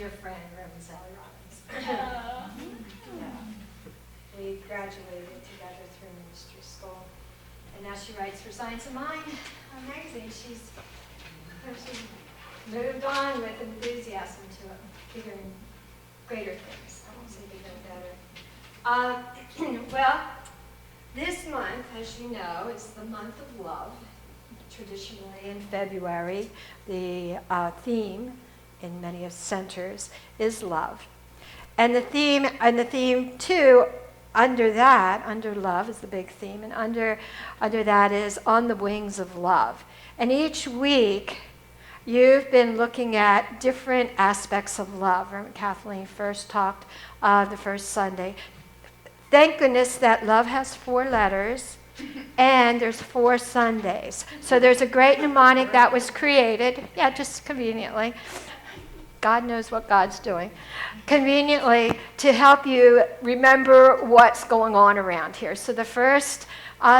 Your friend, Reverend Sally Robbins. Yeah. We graduated together through ministry school. And now she writes for Science of Mind magazine. She's moved on with enthusiasm to bigger and greater things. I won't say bigger and better. Well, this month, as you know, is the month of love. Traditionally in February, the theme in many of centers is love. And the theme too, under love is the big theme, and under that is on the wings of love. And each week, you've been looking at different aspects of love. Remember, Kathleen first talked the first Sunday. Thank goodness that love has 4 letters, and there's 4 Sundays. So there's a great mnemonic that was created, just conveniently. God knows what God's doing. Conveniently, to help you remember what's going on around here. So the first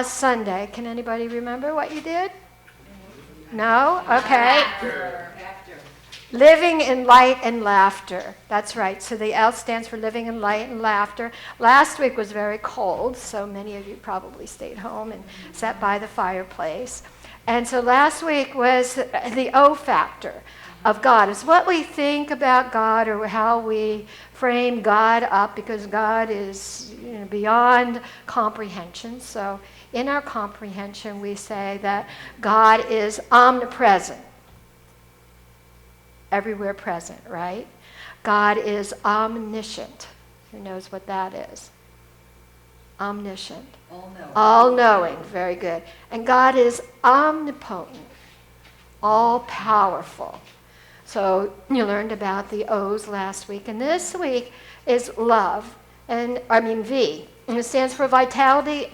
Sunday, can anybody remember what you did? No? Okay. After. Living in light and laughter. That's right. So the L stands for living in light and laughter. Last week was very cold, so many of you probably stayed home and sat by the fireplace. And so last week was the O factor of God. It's what we think about God or how we frame God up, because God is beyond comprehension. So in our comprehension, we say that God is omnipresent. Everywhere present, right? God is omniscient. Who knows what that is? Omniscient. All-knowing. All-knowing, very good. And God is omnipotent, all-powerful. So you learned about the O's last week, and this week is love, V. And it stands for vitality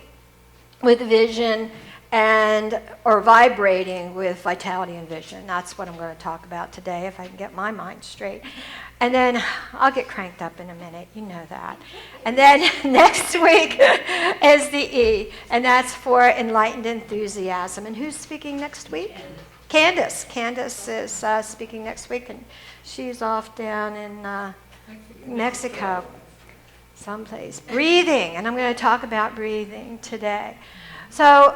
with vision, or vibrating with vitality and vision. That's what I'm going to talk about today, if I can get my mind straight. And then I'll get cranked up in a minute, you know that. And then next week is the E, and that's for enlightened enthusiasm. And who's speaking next week? Candace. Candace is speaking next week, and she's off down in Mexico, someplace. Breathing, and I'm going to talk about breathing today. So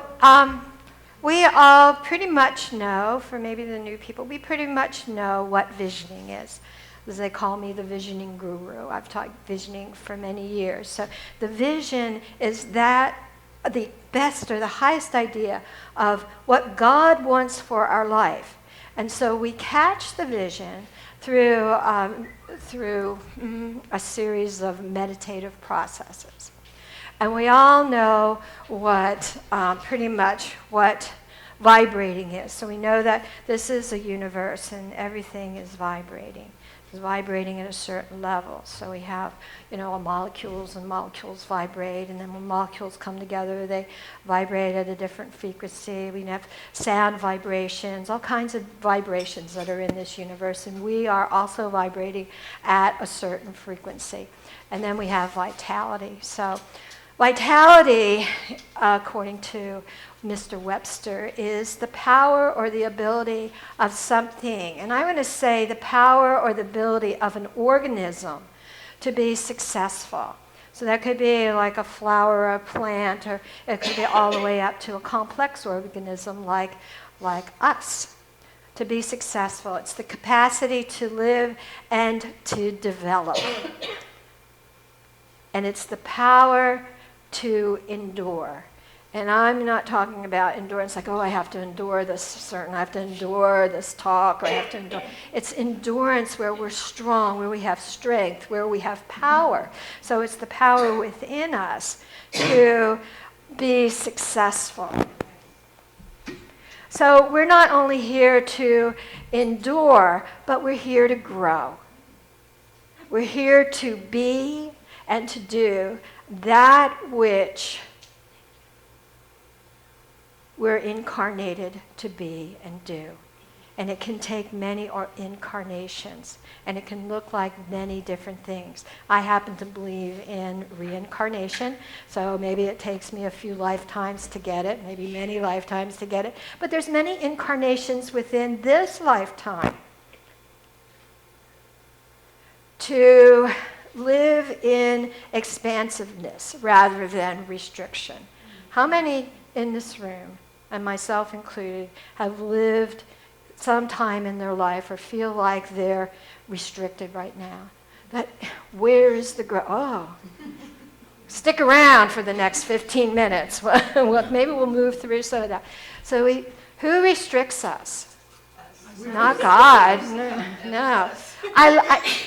we all pretty much know, for maybe the new people, we pretty much know what visioning is. As they call me the visioning guru. I've taught visioning for many years. So the vision is the best or the highest idea of what God wants for our life. And so we catch the vision through a series of meditative processes. And we all know pretty much what vibrating is. So we know that this is a universe and everything is vibrating. It's vibrating at a certain level. So we have, molecules, and molecules vibrate, and then when molecules come together, they vibrate at a different frequency. We have sound vibrations, all kinds of vibrations that are in this universe, and we are also vibrating at a certain frequency. And then we have vitality. So vitality, according to Mr. Webster, is the power or the ability of something. And I'm going to say the power or the ability of an organism to be successful. So that could be like a flower or a plant, or it could be all the way up to a complex organism like us. To be successful, it's the capacity to live and to develop. And it's the power to endure. And I'm not talking about endurance like, I have to endure this I have to endure this talk, or I have to endure. It's endurance where we're strong, where we have strength, where we have power. So it's the power within us to be successful. So we're not only here to endure, but we're here to grow. We're here to be and to do that which we're incarnated to be and do. And it can take many incarnations, and it can look like many different things. I happen to believe in reincarnation, so maybe it takes me a few lifetimes to get it, maybe many lifetimes to get it, but there's many incarnations within this lifetime. to live in expansiveness rather than restriction. How many in this room, and myself included, have lived some time in their life or feel like they're restricted right now? That where is the growth? Oh, stick around for the next 15 minutes. Well, maybe we'll move through some of that. So who restricts us? Not God. No.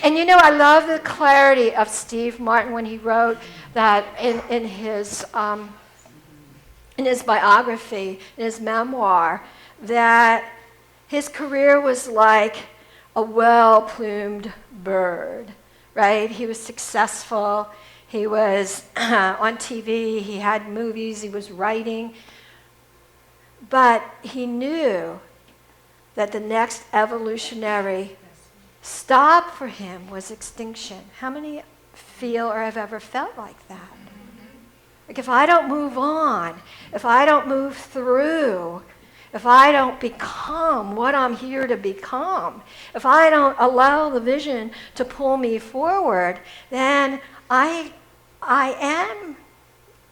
And you know, I love the clarity of Steve Martin when he wrote that in his biography, in his memoir, that his career was like a well-plumed bird, right? He was successful. He was on TV. He had movies. He was writing. But he knew that the next evolutionary stop for him was extinction. How many feel or have ever felt like that? Like if I don't move on, if I don't move through, if I don't become what I'm here to become, if I don't allow the vision to pull me forward, then I am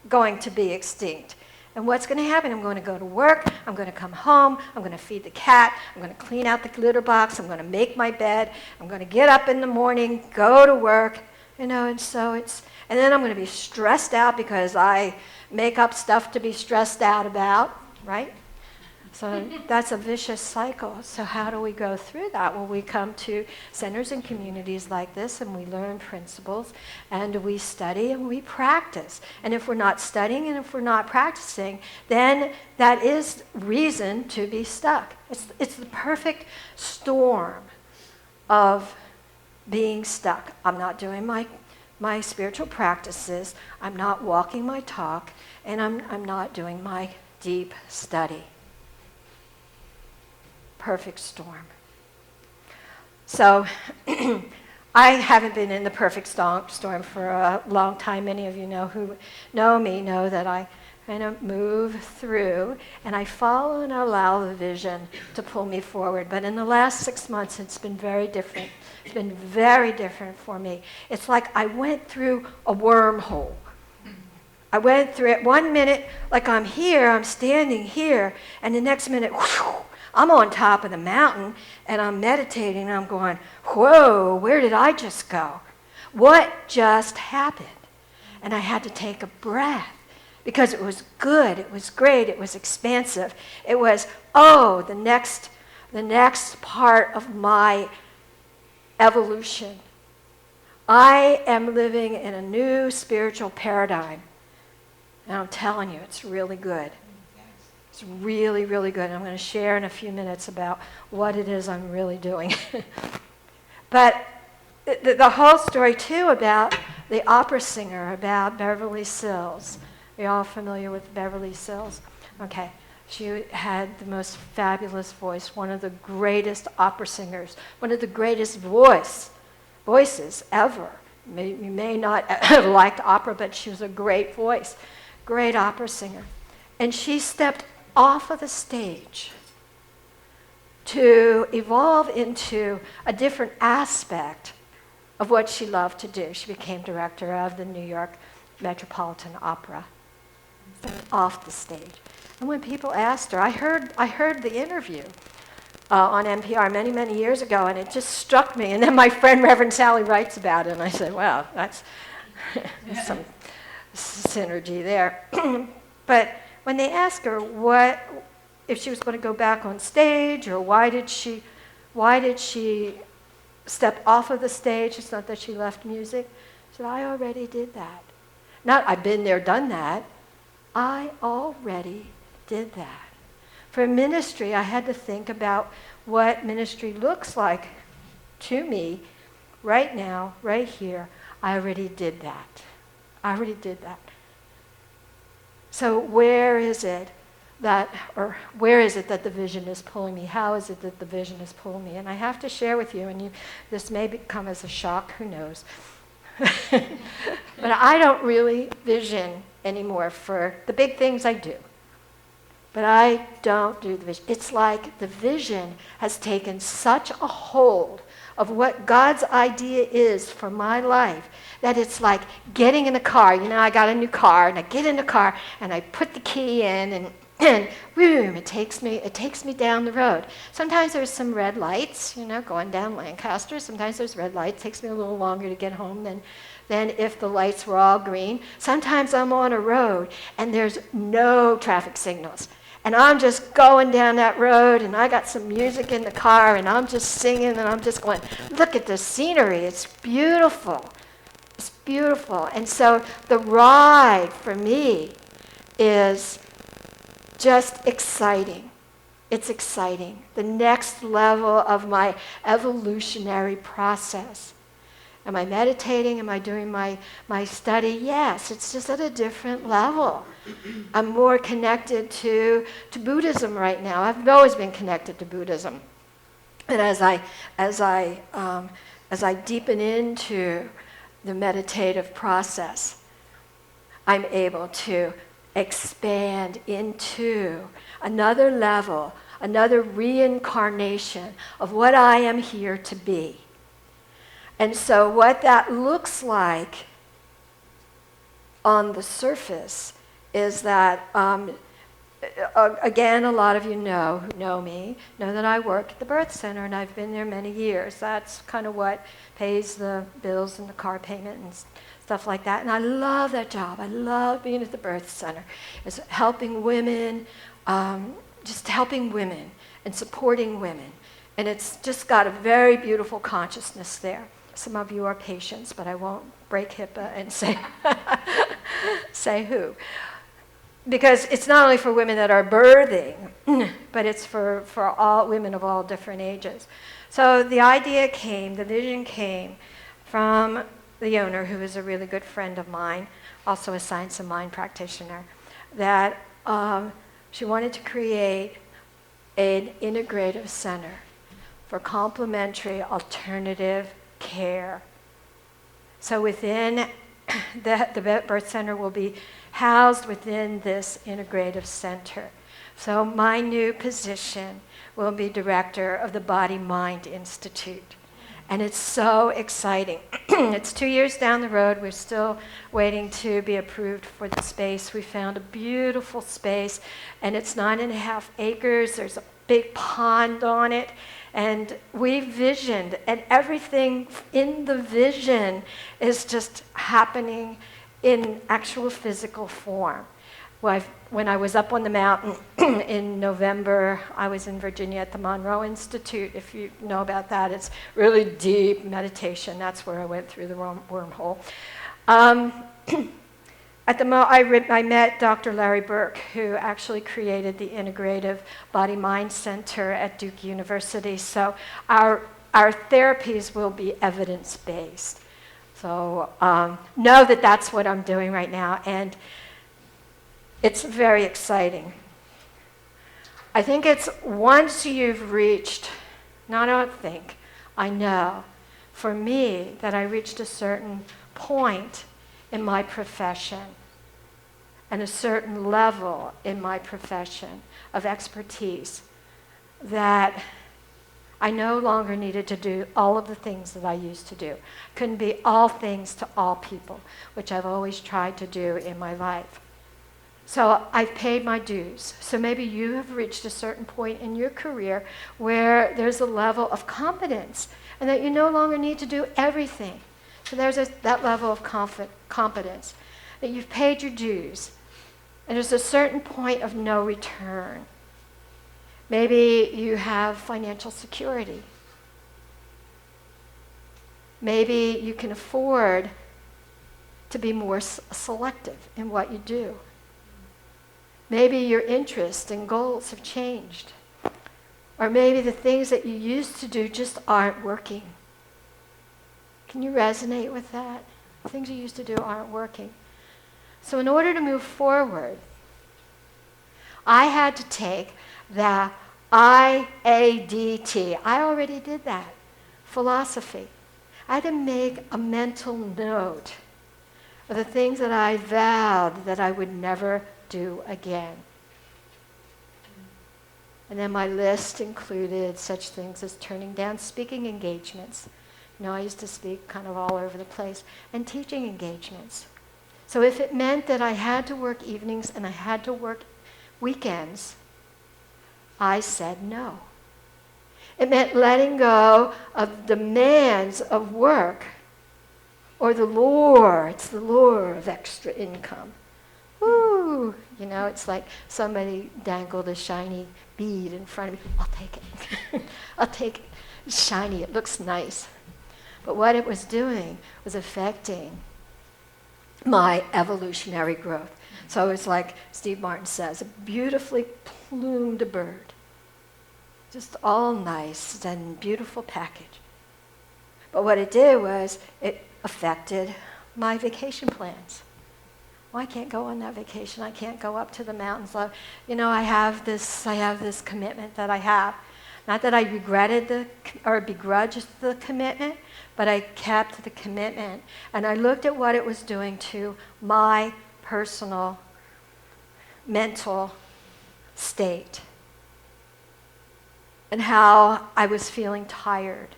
going to be extinct. And what's going to happen? I'm going to go to work, I'm going to come home, I'm going to feed the cat, I'm going to clean out the litter box, I'm going to make my bed, I'm going to get up in the morning, go to work, and so and then I'm going to be stressed out because I make up stuff to be stressed out about, right? So that's a vicious cycle. So how do we go through that? Well, we come to centers and communities like this, and we learn principles, and we study, and we practice. And if we're not studying and if we're not practicing, then that is reason to be stuck. It's the perfect storm of being stuck. I'm not doing my spiritual practices. I'm not walking my talk, and I'm not doing my deep study. Perfect storm. So I haven't been in the perfect storm for a long time. Many of you who know me know that I kind of move through and I follow and allow the vision to pull me forward. But in the last 6 months, it's been very different. It's been very different for me. It's like I went through a wormhole. I went through it 1 minute, like I'm here, I'm standing here, and the next minute, whew, I'm on top of the mountain, and I'm meditating, and I'm going, whoa, where did I just go? What just happened? And I had to take a breath, because it was good, it was great, it was expansive. It was, the next part of my evolution. I am living in a new spiritual paradigm. And I'm telling you, it's really good. It's really, really good. I'm going to share in a few minutes about what it is I'm really doing. But the whole story, too, about the opera singer, about Beverly Sills. Are you all familiar with Beverly Sills? Okay. She had the most fabulous voice, one of the greatest opera singers, one of the greatest voices ever. You may not have liked opera, but she was a great voice, great opera singer. And she stepped off of the stage to evolve into a different aspect of what she loved to do. She became director of the New York Metropolitan Opera, off the stage. And when people asked her, I heard the interview on NPR many, many years ago, and it just struck me. And then my friend Reverend Sally writes about it, and I said, wow, that's some synergy there. But when they asked her what if she was going to go back on stage, or why did she step off of the stage? It's not that she left music. She said, I already did that. Not I've been there, done that. I already did that. For ministry, I had to think about what ministry looks like to me right now, right here. I already did that. I already did that. So where is it that the vision is pulling me? How is it that the vision is pulling me? And I have to share with you, and this may come as a shock, who knows. But I don't really vision anymore for the big things I do. But I don't do the vision. It's like the vision has taken such a hold of what God's idea is for my life, that it's like getting in a car. You know, I got a new car, and I get in the car, and I put the key in, and boom, it takes me down the road. Sometimes there's some red lights, you know, going down Lancaster. Sometimes there's red lights. It takes me a little longer to get home than if the lights were all green. Sometimes I'm on a road, and there's no traffic signals. And I'm just going down that road, and I got some music in the car, and I'm just singing, and I'm just going, look at the scenery. It's beautiful. It's beautiful. And so the ride for me is just exciting. It's exciting. The next level of my evolutionary process. Am I meditating? Am I doing my study? Yes, it's just at a different level. I'm more connected to Buddhism right now. I've always been connected to Buddhism. And as I deepen into the meditative process, I'm able to expand into another level, another reincarnation of what I am here to be. And so what that looks like on the surface is that, again, a lot of you who know me, know that I work at the birth center, and I've been there many years. That's kind of what pays the bills and the car payment and stuff like that. And I love that job. I love being at the birth center. It's helping women, just helping women and supporting women. And it's just got a very beautiful consciousness there. Some of you are patients, but I won't break HIPAA and say who. Because it's not only for women that are birthing, but it's for all women of all different ages. So the idea came, the vision came from the owner, who is a really good friend of mine, also a science of mind practitioner, that she wanted to create an integrative center for complementary alternative care. So within the birth center will be housed within this integrative center. So my new position will be director of the Body Mind Institute. And it's so exciting. It's 2 years down the road. We're still waiting to be approved for the space. We found a beautiful space, and it's 9.5 acres. There's a big pond on it. And we visioned, and everything in the vision is just happening in actual physical form. When I was up on the mountain in November, I was in Virginia at the Monroe Institute. If you know about that, it's really deep meditation. That's where I went through the wormhole. I met Dr. Larry Burke, who actually created the Integrative Body Mind Center at Duke University. So our therapies will be evidence-based. So know that that's what I'm doing right now, and it's very exciting. I think it's once you've reached, I know, for me, that I reached a certain point in my profession and a certain level in my profession of expertise that I no longer needed to do all of the things that I used to do. Couldn't be all things to all people, which I've always tried to do in my life. So I've paid my dues. So maybe you have reached a certain point in your career where there's a level of competence and that you no longer need to do everything. So there's that level of competence, that you've paid your dues, and there's a certain point of no return. Maybe you have financial security. Maybe you can afford to be more selective in what you do. Maybe your interests and goals have changed. Or maybe the things that you used to do just aren't working. Can you resonate with that? The things you used to do aren't working. So in order to move forward, I had to take the IADT. I already did that. Philosophy. I had to make a mental note of the things that I vowed that I would never do again. And then my list included such things as turning down speaking engagements. I used to speak kind of all over the place, and teaching engagements. So if it meant that I had to work evenings and I had to work weekends, I said no. It meant letting go of demands of work or the lure. It's the lure of extra income. Woo! It's like somebody dangled a shiny bead in front of me. I'll take it. I'll take it. It's shiny. It looks nice. But what it was doing was affecting my evolutionary growth. So it's like Steve Martin says, a beautifully plumed bird. Just all nice and beautiful package. But what it did was it affected my vacation plans. Well, I can't go on that vacation. I can't go up to the mountains. I have this commitment that I have. Not that I regretted or begrudged the commitment, but I kept the commitment. And I looked at what it was doing to my personal mental state and how I was feeling tired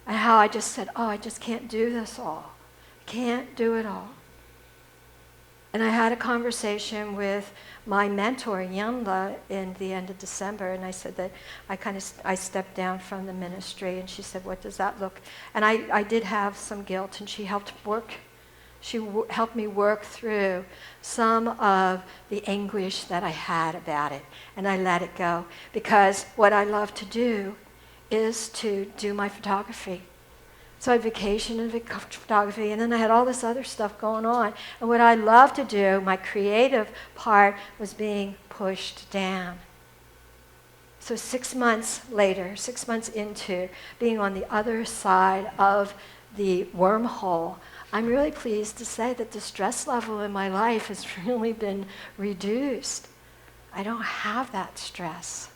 and how I just said, I just can't do this all. I can't do it all. And I had a conversation with my mentor, Yunla, in the end of December, and I said that I stepped down from the ministry, and she said, what does that look? And I did have some guilt, and she helped me work through some of the anguish that I had about it, and I let it go, because what I love to do is to do my photography. So I had vacation and photography, and then I had all this other stuff going on. And what I love to do, my creative part, was being pushed down. So 6 months later, 6 months into being on the other side of the wormhole, I'm really pleased to say that the stress level in my life has really been reduced. I don't have that stress.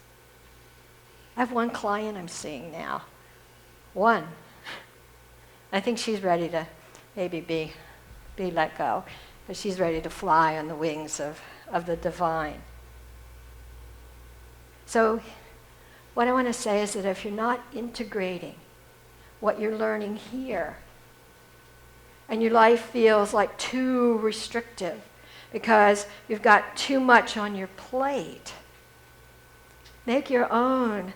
I have one client I'm seeing now. One. I think she's ready to maybe be let go, but she's ready to fly on the wings of the divine. So what I want to say is that if you're not integrating what you're learning here, and your life feels like too restrictive because you've got too much on your plate, make your own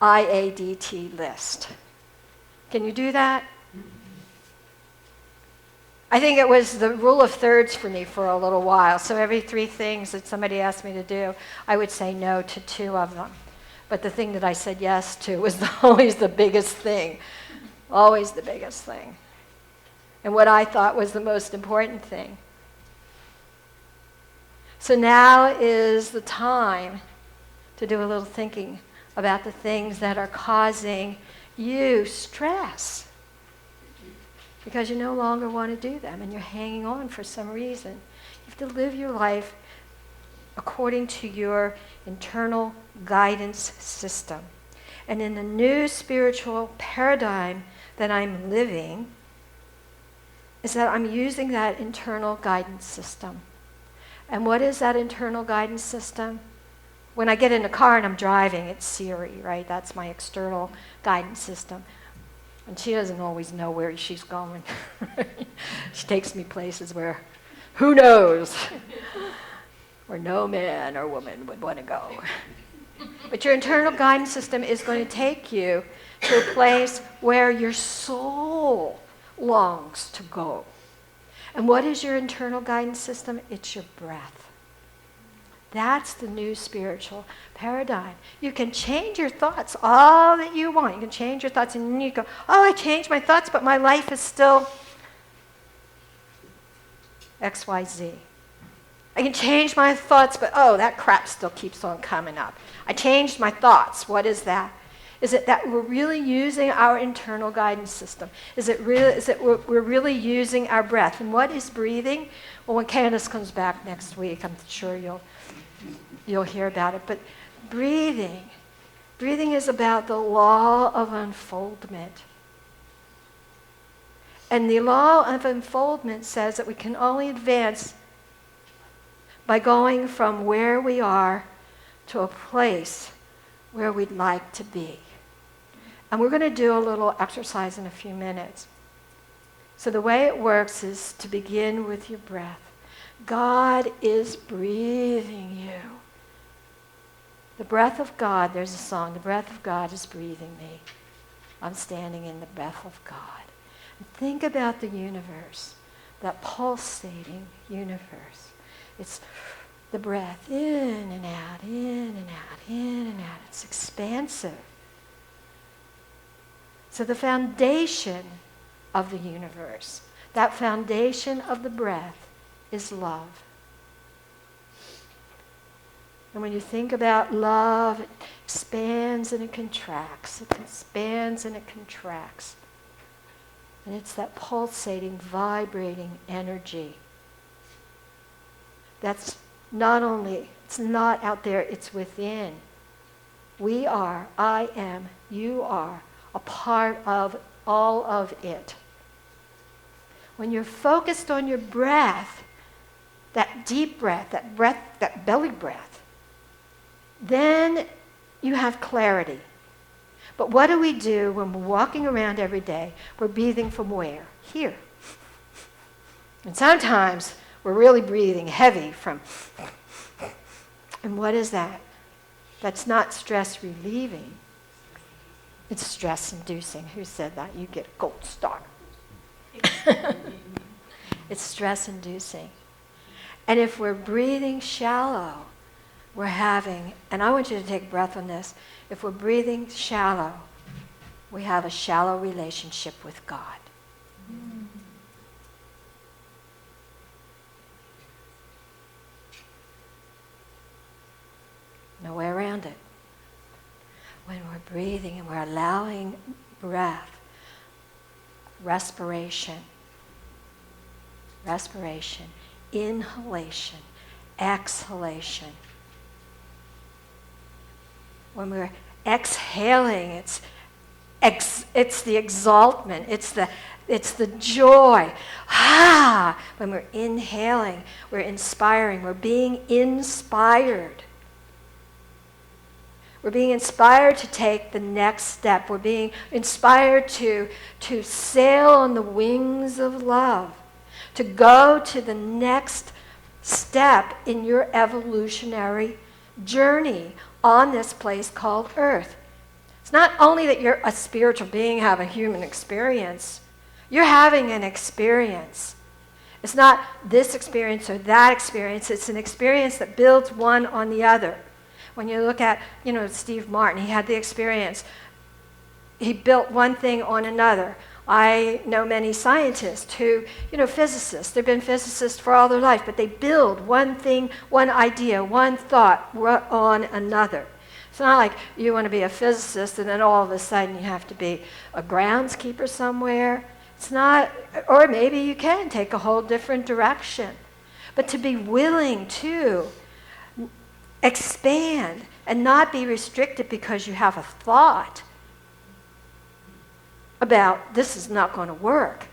IADT list. Can you do that? I think it was the rule of thirds for me for a little while. So every 3 things that somebody asked me to do, I would say no to 2 of them. But the thing that I said yes to was always the biggest thing. Always the biggest thing. And what I thought was the most important thing. So now is the time to do a little thinking about the things that are causing you stress. Because you no longer want to do them and you're hanging on for some reason. You have to live your life according to your internal guidance system. And in the new spiritual paradigm that I'm living, is that I'm using that internal guidance system. And what is that internal guidance system? When I get in a car and I'm driving, it's Siri, right? That's my external guidance system. And she doesn't always know where she's going. She takes me places where, who knows, where no man or woman would want to go. But your internal guidance system is going to take you to a place where your soul longs to go. And what is your internal guidance system? It's your breath. That's the new spiritual paradigm. You can change your thoughts all that you want. You can change your thoughts and then you go, I changed my thoughts, but my life is still XYZ. I can change my thoughts, but that crap still keeps on coming up. I changed my thoughts. What is that? Is it that we're really using our internal guidance system? Is it we're really using our breath? And what is breathing? Well, when Candace comes back next week, I'm sure you'll hear about it. But breathing is about the law of unfoldment. And the law of unfoldment says that we can only advance by going from where we are to a place where we'd like to be. And we're going to do a little exercise in a few minutes. So the way it works is to begin with your breath. God is breathing you. The breath of God, there's a song, the breath of God is breathing me. I'm standing in the breath of God. And think about the universe, that pulsating universe. It's the breath in and out, in and out, in and out. It's expansive. So the foundation of the universe, that foundation of the breath, is love. And when you think about love, it expands and it contracts. It expands and it contracts. And it's that pulsating, vibrating energy. That's not only, it's not out there, it's within. We are, I am, you are, a part of all of it. When you're focused on your breath, that deep breath, that belly breath, then you have clarity. But what do we do when we're walking around every day? We're breathing from where? Here. And sometimes we're really breathing heavy from... And what is that? That's not stress relieving. It's stress inducing. Who said that? You get a gold star. It's stress inducing. And if we're breathing shallow, we're having, and I want you to take a breath on this, if we're breathing shallow, we have a shallow relationship with God. No way around it. When we're breathing and we're allowing breath, respiration, inhalation, exhalation. When we're exhaling, it's the exaltment, it's the joy. When we're inhaling, we're inspiring, we're being inspired. We're being inspired to take the next step. We're being inspired to sail on the wings of love, to go to the next step in your evolutionary journey on this place called Earth. It's not only that you're a spiritual being, have a human experience. You're having an experience. It's not this experience or that experience. It's an experience that builds one on the other. When you look at, Steve Martin, he had the experience. He built one thing on another. I know many scientists who, physicists, they've been physicists for all their life, but they build one thing, one idea, one thought on another. It's not like you want to be a physicist and then all of a sudden you have to be a groundskeeper somewhere. It's not, or maybe you can take a whole different direction. But to be willing to expand and not be restricted because you have a thought about this is not going to work.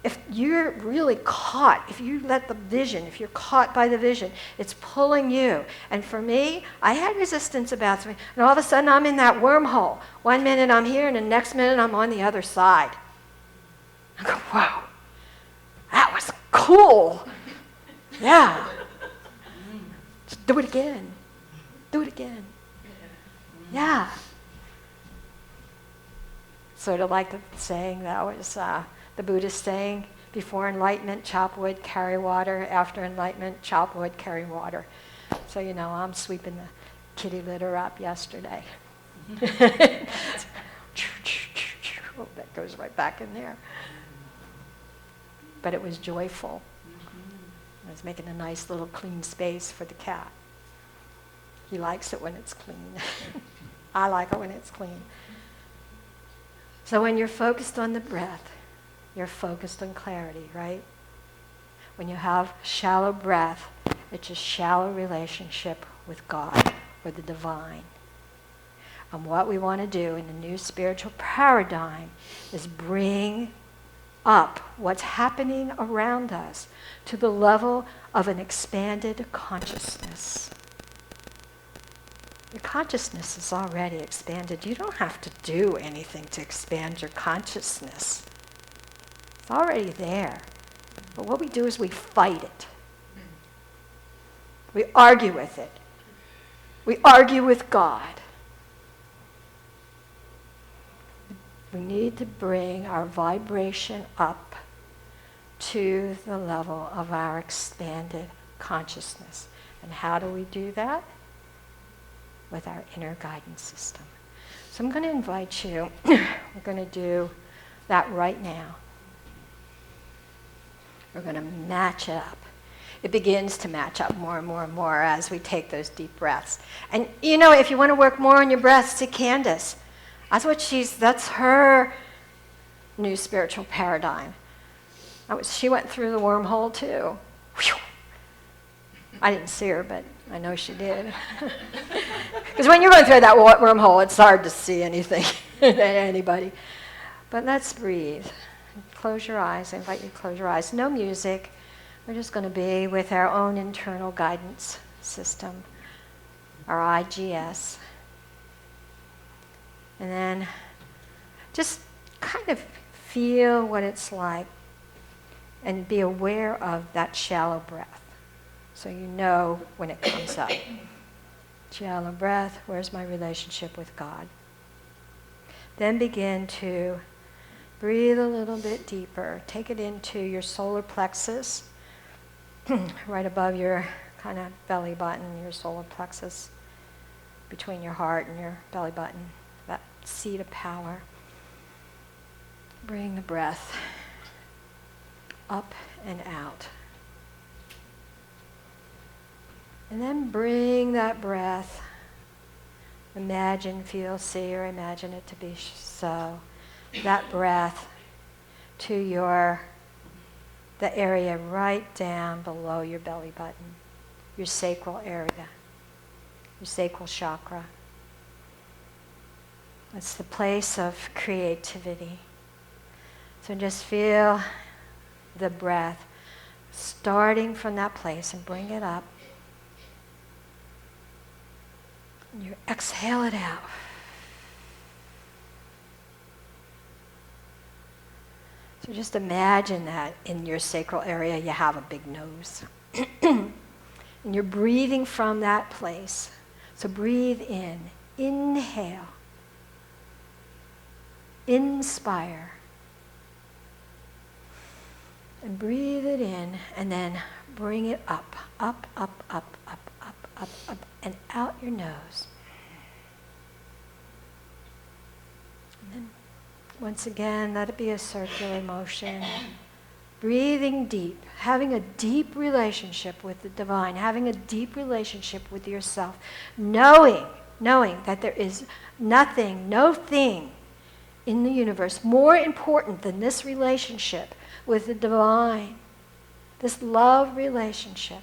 If you're really caught, if you let the vision, if you're caught by the vision, it's pulling you. And for me, I had resistance about something, and all of a sudden I'm in that wormhole. 1 minute I'm here, and the next minute I'm on the other side. I go, wow, that was cool. Yeah. Just do it again. Do it again. Yeah. Sort of like the saying that was the Buddhist saying, before enlightenment, chop wood, carry water. After enlightenment, chop wood, carry water. So, I'm sweeping the kitty litter up yesterday. Oh, that goes right back in there. But it was joyful. I was making a nice little clean space for the cat. He likes it when it's clean. I like it when it's clean. So when you're focused on the breath, you're focused on clarity, right? When you have shallow breath, it's a shallow relationship with God or the divine. And what we want to do in the new spiritual paradigm is bring up what's happening around us to the level of an expanded consciousness. Your consciousness is already expanded. You don't have to do anything to expand your consciousness. It's already there. But what we do is we fight it. We argue with it. We argue with God. We need to bring our vibration up to the level of our expanded consciousness. And how do we do that? With our inner guidance system. So I'm going to invite you, we're going to do that right now. We're going to match it up. It begins to match up more and more and more as we take those deep breaths. And you know, if you want to work more on your breaths, see Candace. That's her new spiritual paradigm. She went through the wormhole too. Whew. I didn't see her, but I know she did. Because when you're going through that wormhole, it's hard to see anything, anybody. But let's breathe. Close your eyes. I invite you to close your eyes. No music. We're just going to be with our own internal guidance system, our IGS. And then just kind of feel what it's like and be aware of that shallow breath. So you know when it comes up. Shallow breath, where's my relationship with God? Then begin to breathe a little bit deeper. Take it into your solar plexus, right above your kind of belly button, your solar plexus, between your heart and your belly button, that seat of power. Bring the breath up and out. And then bring that breath, imagine, feel, see, or imagine it to be so, that breath to the area right down below your belly button, your sacral area, your sacral chakra. It's the place of creativity. So just feel the breath starting from that place and bring it up. You exhale it out. So just imagine that in your sacral area you have a big nose. And you're breathing from that place. So breathe in. Inhale. Inspire. And breathe it in and then bring it up, up, up, up, up, up, up, up, and out your nose. And then once again, let it be a circular motion. Breathing deep, having a deep relationship with the divine, having a deep relationship with yourself, knowing that there is nothing, no thing in the universe more important than this relationship with the divine, this love relationship.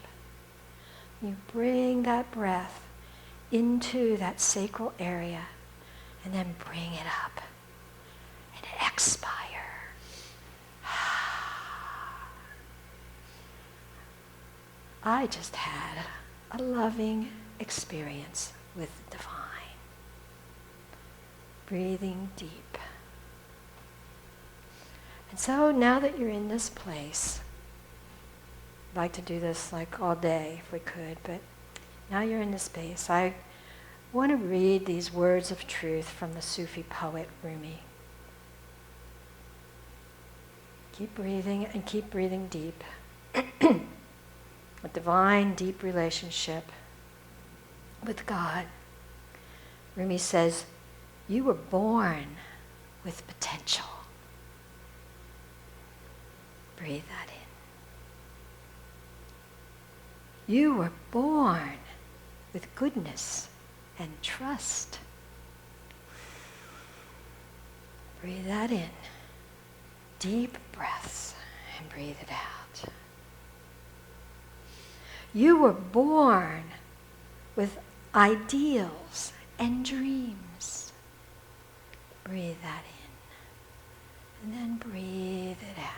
You bring that breath into that sacral area and then bring it up and expire. I just had a loving experience with the divine. Breathing deep. And so now that you're in this place, I'd like to do this like all day if we could, but now you're in this space. I want to read these words of truth from the Sufi poet Rumi. Keep breathing and keep breathing deep. A divine, deep relationship with God. Rumi says, you were born with potential. Breathe that in. You were born with goodness and trust. Breathe that in. Deep breaths and breathe it out. You were born with ideals and dreams. Breathe that in. And then breathe it out.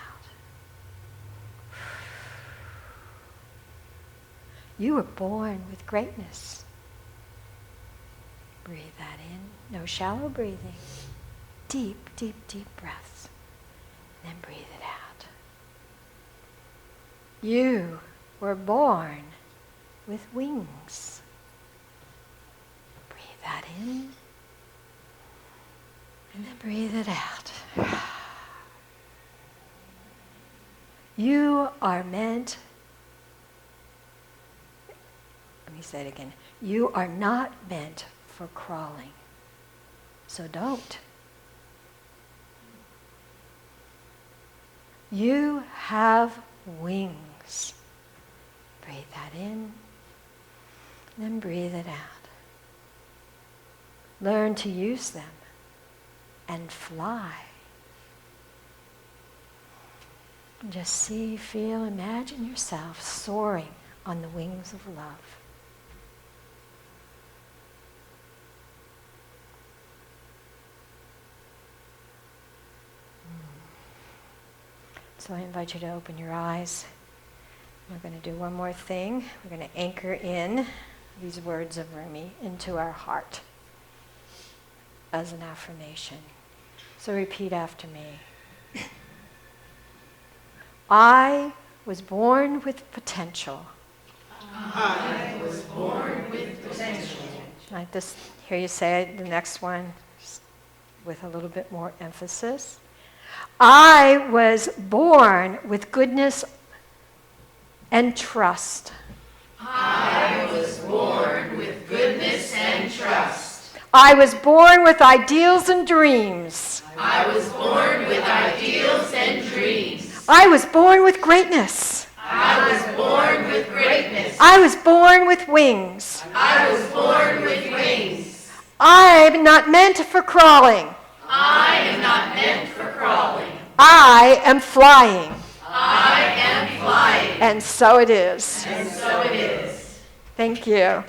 You were born with greatness. Breathe that in. No shallow breathing. Deep, deep, deep breaths. And then breathe it out. You were born with wings. Breathe that in. And then breathe it out. You are meant, let me say it again, you are not meant for crawling. So don't. You have wings. Breathe that in, then breathe it out. Learn to use them and fly. Just see, feel, imagine yourself soaring on the wings of love. So I invite you to open your eyes. We're going to do one more thing. We're going to anchor in these words of Rumi into our heart as an affirmation. So repeat after me. I was born with potential. I was born with potential. I just hear you say it, the next one with a little bit more emphasis. I was born with goodness and trust. I was born with goodness and trust. I was born with ideals and dreams. I was born with ideals and dreams. I was born with greatness. I was born with greatness. I was born with wings. I was born with wings. I'm not meant for crawling. I am not meant for crawling. I am flying. I am flying. And so it is. And so it is. Thank you.